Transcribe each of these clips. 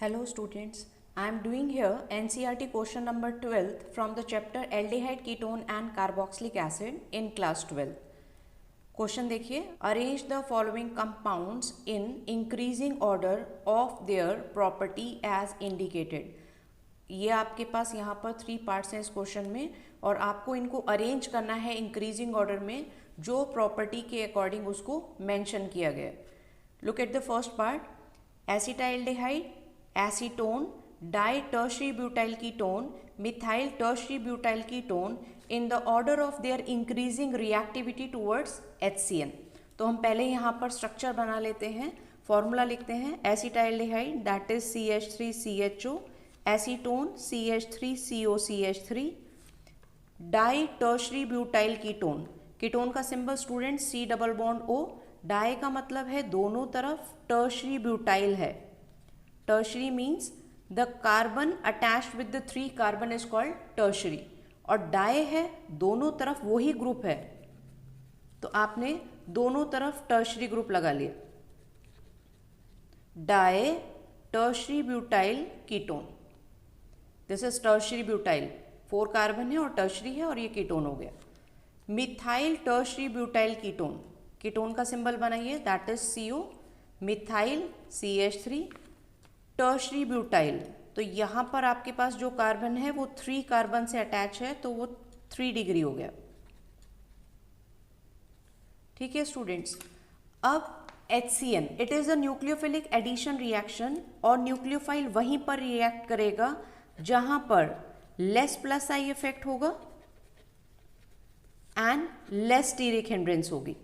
Hello students, I am doing here NCERT question number 12 from the chapter aldehyde ketone and carboxylic acid in class 12. Question देखिए, arrange the following compounds in increasing order of their property as indicated. ये आपके पास यहाँ पर 3 parts हैं इस question में और आपको इनको अरेंज करना है इंक्रीजिंग ऑर्डर में जो प्रॉपर्टी के अकॉर्डिंग उसको मेंशन किया गया. Look at the first part. Acetaldehyde, acetone, di tertiary butyl ketone, methyl tertiary butyl ketone in the order of their increasing reactivity towards HCN. तो हम पहले यहाँ पर स्ट्रक्चर बना लेते हैं, फॉर्मूला लिखते हैं. Acetaldehyde that is CH3CHO, acetone CH3COCH3, di tertiary butyl ketone. Ketone का symbol student C double bond O. Di का मतलब है दोनों तरफ, टर्शरी ब्यूटाइल है. Tertiary means the carbon attached with the 3 carbon is called tertiary. और di है दोनों तरफ वही ग्रुप है, तो आपने दोनों तरफ टर्शरी ग्रुप लगा लिया. Di tertiary butyl ketone, this is tertiary butyl. 4 carbon है और टर्शरी है और ये कीटोन हो गया. Methyl tertiary butyl ketone, ketone का सिंबल बनाइए that is CO. Methyl CH3, tertiary butyl, तो यहाँ पर आपके पास जो कार्बन है वो 3 कार्बन से अटैच है, तो वो 3 डिग्री हो गया. ठीक है स्टूडेंट्स. अब HCN, it is a nucleophilic addition reaction और न्यूक्लियोफाइल वहीं पर रिएक्ट करेगा जहां पर लेस प्लस आई इफेक्ट होगा एंड लेस स्टीरिक हिंड्रेंस होगी.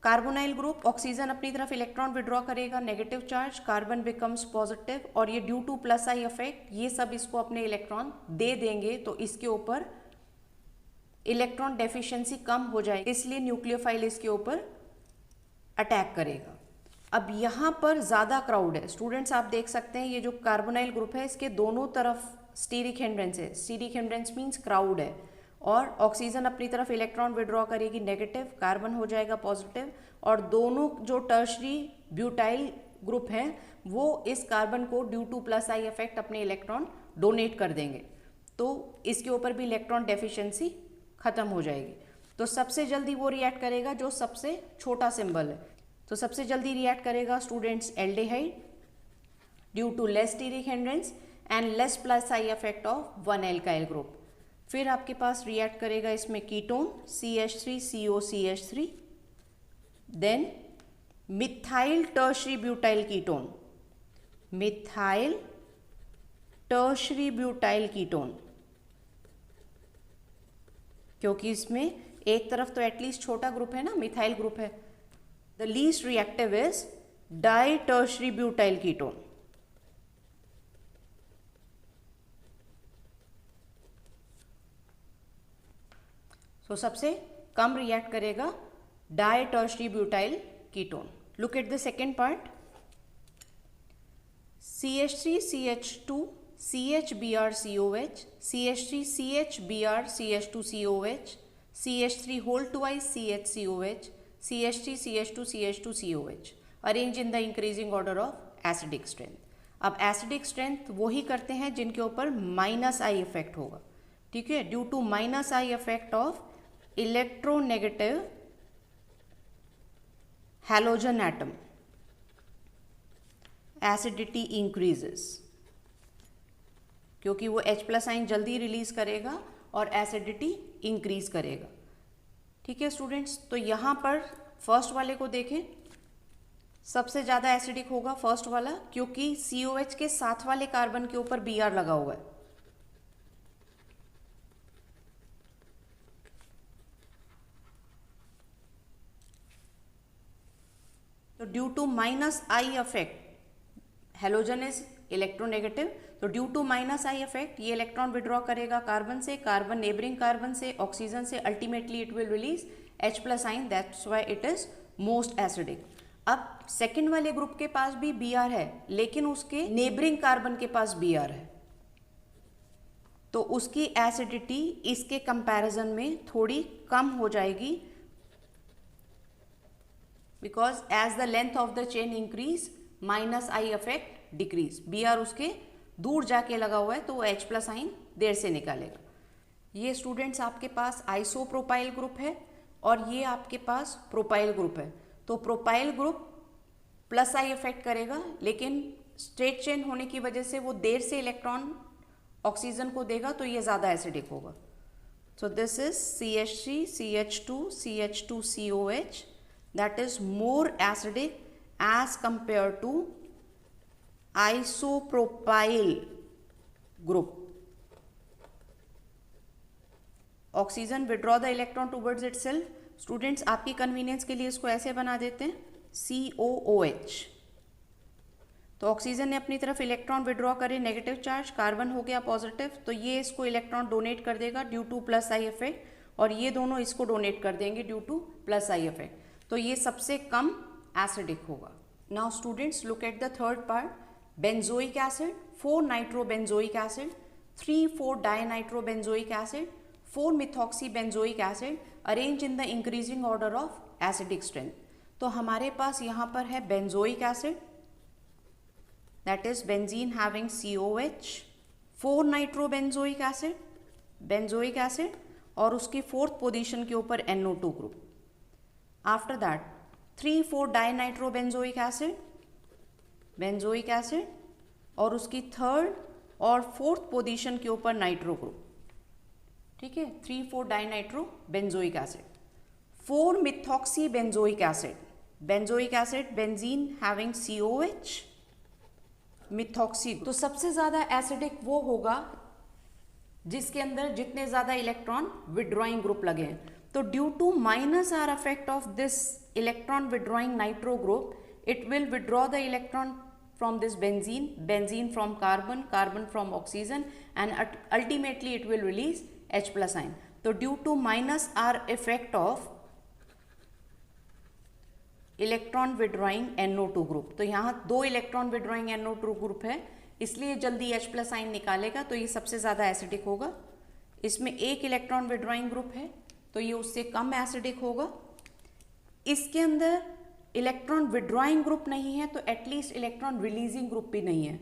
कार्बोनाइल ग्रुप, ऑक्सीजन अपनी तरफ इलेक्ट्रॉन विड्रॉ करेगा, negative charge, carbon becomes positive और ये due to plus I effect ये सब इसको अपने इलेक्ट्रॉन दे देंगे, तो इसके ऊपर इलेक्ट्रॉन डेफिशिएंसी कम हो जाएगी, इसलिए न्यूक्लियोफाइल इसके ऊपर अटैक करेगा. अब यहाँ पर ज़्यादा क्राउड है स्टूडेंट्स, आप देख सकते हैं ये जो कार्बोनाइल ग्रुप है इसके दोनों तरफ स्टीरिक हिंड्रेंस है. स्टीरिक हिंड्रेंस मीन्स क्राउड है और ऑक्सीजन अपनी तरफ इलेक्ट्रॉन विड्रॉ करेगी नेगेटिव, कार्बन हो जाएगा पॉजिटिव और दोनों जो टर्शरी ब्यूटाइल ग्रुप हैं वो इस कार्बन को due to plus I effect अपने इलेक्ट्रॉन डोनेट कर देंगे, तो इसके ऊपर भी इलेक्ट्रॉन डेफिशिएंसी खत्म हो जाएगी. तो सबसे जल्दी वो रिएक्ट करेगा जो सबसे छोटा सिंबल है, तो सबसे जल्दी रिएक्ट करेगा students aldehyde due to less steric hindrance and less plus I effect of 1 alkyl group. फिर आपके पास रिएक्ट करेगा इसमें ketone CH3COCH3, then methyl tertiary butyl ketone, methyl tertiary butyl ketone, क्योंकि इसमें एक तरफ तो एटलीस्ट छोटा ग्रुप है ना, मिथाइल ग्रुप है. The least reactive is di tertiary butyl ketone. तो सबसे कम रिएक्ट करेगा di tertiary butyl ketone. Look at the second part. CH3CH2 CHBrCOH, CH3CHBrCH2COH, CH3 whole twice CHCOH, CH3CH2CH2COH. Arrange in the increasing order of acidic strength. अब acidic strength वही करते हैं जिनके ऊपर माइनस आई इफेक्ट होगा. ठीक है, due to minus I effect of electronegative halogen atom acidity increases, क्योंकि वो H+ आयन जल्दी रिलीज करेगा और एसिडिटी इंक्रीज करेगा. ठीक है स्टूडेंट्स, तो यहाँ पर फर्स्ट वाले को देखें, सबसे ज़्यादा एसिडिक होगा फर्स्ट वाला, क्योंकि COH के साथ वाले कार्बन के ऊपर Br लगा हुआ है. तो due to minus I effect, halogen is electronegative, तो due to minus I effect ये इलेक्ट्रॉन विड्रॉ करेगा कार्बन से, कार्बन नेबरिंग कार्बन से, ऑक्सीजन से, ultimately it will release H+ ion, that's why it is most acidic. अब second वाले group के पास भी Br है, लेकिन उसके नेबरिंग कार्बन के पास Br है, तो उसकी एसिडिटी इसके कंपैरिजन में थोड़ी कम हो जाएगी because as the length of the chain increase minus I affect decrease. B R उसके दूर जाके लगा हुआ है तो वो H प्लस आइन देर से निकालेगा. ये स्टूडेंट्स आपके पास आइसोप्रोपाइल ग्रुप है और ये आपके पास प्रोपाइल ग्रुप है. तो propyl group plus I effect करेगा, लेकिन स्ट्रेट चेन होने की वजह से वो देर से इलेक्ट्रॉन ऑक्सीजन को देगा, तो ये ज़्यादा एसिडिक होगा. So this is CH3 CH2 CH2COH that is more acidic as compared to isopropyl group. Oxygen withdraw the electron towards itself. Students आपकी कन्वीनियंस के लिए इसको ऐसे बना देते हैं COOH. तो ऑक्सीजन ने अपनी तरफ इलेक्ट्रॉन विड्रॉ करे, नेगेटिव चार्ज, कार्बन हो गया पॉजिटिव, तो ये इसको इलेक्ट्रॉन डोनेट कर देगा due to plus I effect, और ये दोनों इसको डोनेट कर देंगे due to plus I effect. तो ये सबसे कम एसिडिक होगा. Now students look at the third part. Benzoic acid, 4 nitrobenzoic acid, 3,4 dinitrobenzoic acid, 4 methoxy benzoic acid arrange in the increasing order of acidic strength. तो हमारे पास यहाँ पर है benzoic acid, that is benzene having COH, 4 nitrobenzoic acid, benzoic acid, और उसकी 4th position के ऊपर NO2 group. After that 3,4 dinitrobenzoic acid, benzoic acid, और उसकी 3rd और 4th पोजीशन के ऊपर नाइट्रो ग्रुप. ठीक है, 3,4 dinitrobenzoic acid. 4 methoxy benzoic acid, benzoic acid benzene having COH, methoxy. तो सबसे ज्यादा एसिडिक वो होगा जिसके अंदर जितने ज्यादा इलेक्ट्रॉन विड्रॉइंग ग्रुप लगे हैं. तो due to minus R effect of this electron withdrawing nitro group, it will withdraw the electron from this benzene, benzene from carbon, carbon from oxygen, and ultimately it will release H plus ion. So due to minus R effect of electron withdrawing NO2 group, तो यहाँ 2 electron withdrawing NO2 group है, इसलिए जल्दी H plus आइन निकालेगा, तो ये सबसे ज़्यादा एसिडिक होगा. इसमें 1 इलेक्ट्रॉन विड्रॉइंग ग्रुप है, तो ये उससे कम एसिडिक होगा. इसके अंदर इलेक्ट्रॉन विड्रॉइंग ग्रुप नहीं है, तो एटलीस्ट इलेक्ट्रॉन रिलीजिंग ग्रुप भी नहीं है.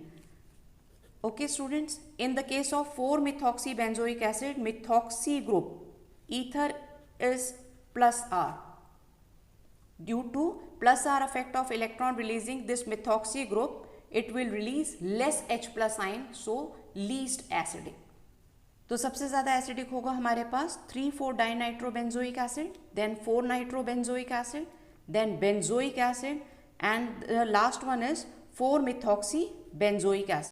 Okay students, in the case of 4 methoxy benzoic acid, methoxy group ether is plus R. Due to plus R effect of electron releasing this methoxy group, it will release less H plus ion, so least acidic. तो सबसे ज़्यादा acidic होगा हमारे पास 3,4 dinitrobenzoic acid, then 4 nitrobenzoic acid, then benzoic acid, and the last one is 4 methoxy benzoic acid.